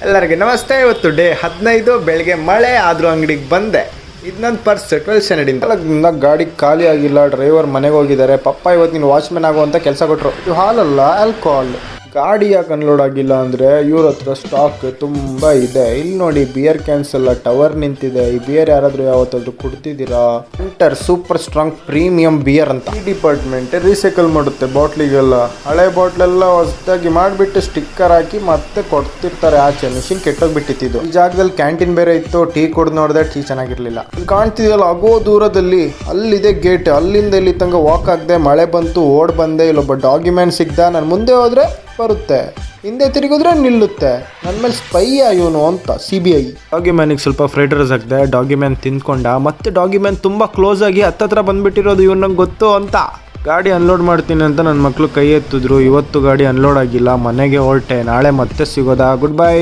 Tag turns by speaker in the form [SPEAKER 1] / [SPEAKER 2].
[SPEAKER 1] ಎಲ್ಲರಿಗೆ ನಮಸ್ತೆ. ಇವತ್ತು ಡೇ 15 ಬೆಳಗ್ಗೆ ಮಳೆ ಆದರೂ ಅಂಗಡಿಗೆ ಬಂದೆ. ಇದು ನನ್ನ ಪರ್ಸ್ 12th ಸ್ಟ್ಯಾಂಡರ್ಡಿಂದ ಗಾಡಿ ಖಾಲಿ ಆಗಿಲ್ಲ. ಡ್ರೈವರ್ ಮನೆಗೆ ಹೋಗಿದ್ದಾರೆ. ಪಪ್ಪ ಇವತ್ತು ನೀನು ವಾಚ್ಮೆನ್ ಆಗುವಂಥ ಕೆಲಸ ಕೊಟ್ಟರು. ಇದು ಹಾಲಲ್ಲ, ಆಲ್ಕೋಹಾಲ್. ಗಾಡಿ ಯಾಕೆ ಅನ್ಲೋಡ್ ಆಗಿಲ್ಲ ಅಂದರೆ ಇವ್ರ ಹತ್ರ ಸ್ಟಾಕ್ ತುಂಬ ಇದೆ. ಇಲ್ಲಿ ನೋಡಿ ಬಿಯರ್ ಕ್ಯಾನ್ಸ್ ಎಲ್ಲ ಟವರ್ ನಿಂತಿದೆ. ಈ ಬಿಯರ್ ಯಾರಾದರೂ ಯಾವತ್ತಾದ್ರೂ ಕುಡ್ತಿದ್ದೀರಾ? Hunter super strong premium beer ಅಂತ. ಈ ಡಿಪಾರ್ಟ್ಮೆಂಟ್ ರೀಸೈಕಲ್ ಮಾಡುತ್ತೆ ಬಾಟ್ಲಿಗೆಲ್ಲ. ಹಳೆ ಬಾಟ್ಲೆಲ್ಲ ಹೊಸದಾಗಿ ಮಾಡಿಬಿಟ್ಟು ಸ್ಟಿಕ್ಕರ್ ಹಾಕಿ ಮತ್ತೆ ಕೊಡ್ತಿರ್ತಾರೆ ಆಚೆ. ಮಿಷಿನ್ ಕೆಟ್ಟೋಗ್ಬಿಟ್ಟಿತ್ತು. ಈ ಜಾಗದಲ್ಲಿ ಕ್ಯಾಂಟೀನ್ ಬೇರೆ ಇತ್ತು. ಟೀ ಕುಡ್ದು ನೋಡಿದ್ರೆ ಟೀ ಚೆನ್ನಾಗಿರ್ಲಿಲ್ಲ. ಕಾಣ್ತಿದೆಯಲ್ಲ ಆಗೋ ದೂರದಲ್ಲಿ ಅಲ್ಲಿದೆ ಗೇಟ್. ಅಲ್ಲಿಂದ ಇಲ್ಲಿ ತನಕ ವಾಕ್ ಆಗದೆ ಮಳೆ ಬಂತು, ಓಡ್ ಬಂದೆ. ಇಲ್ಲೊಬ್ಬ ಡಾಕ್ಯುಮೆಂಟ್ ಸಿಗ್ದ. ನಾನು ಮುಂದೆ ಹೋದ್ರೆ ಬರುತ್ತೆ, ಹಿಂದೆ ತಿರುಗಿದ್ರೆ ನಿಲ್ಲುತ್ತೆ. ನನ್ನ ಮೇಲೆ ಸ್ಪೈ ಇವನು ಅಂತ CBI. ಡಾಗ್ಯುಮ್ಯಾನಿಗೆ ಸ್ವಲ್ಪ ಫ್ರೈಡ್ ರೈಸ್ ಹಾಕಿದೆ. ಡಾಗ್ಯುಮ್ಯಾನ್ ತಿಂದ್ಕೊಂಡ. ಮತ್ತೆ ಡಾಗ್ಯುಮ್ಯಾನ್ ತುಂಬ ಕ್ಲೋಸ್ ಆಗಿ ಹತ್ತತ್ರ ಬಂದ್ಬಿಟ್ಟಿರೋದು ಇವ್ನು ನಂಗೆ ಗೊತ್ತು ಅಂತ. ಗಾಡಿ ಅನ್ಲೋಡ್ ಮಾಡ್ತೀನಿ ಅಂತ ನನ್ನ ಮಕ್ಕಳು ಕೈ ಎತ್ತಿದ್ರು. ಇವತ್ತು ಗಾಡಿ ಅನ್ಲೋಡ್ ಆಗಿಲ್ಲ. ಮನೆಗೆ ಹೊರಟೆ. ನಾಳೆ ಮತ್ತೆ ಸಿಗೋದಾ? Good bye.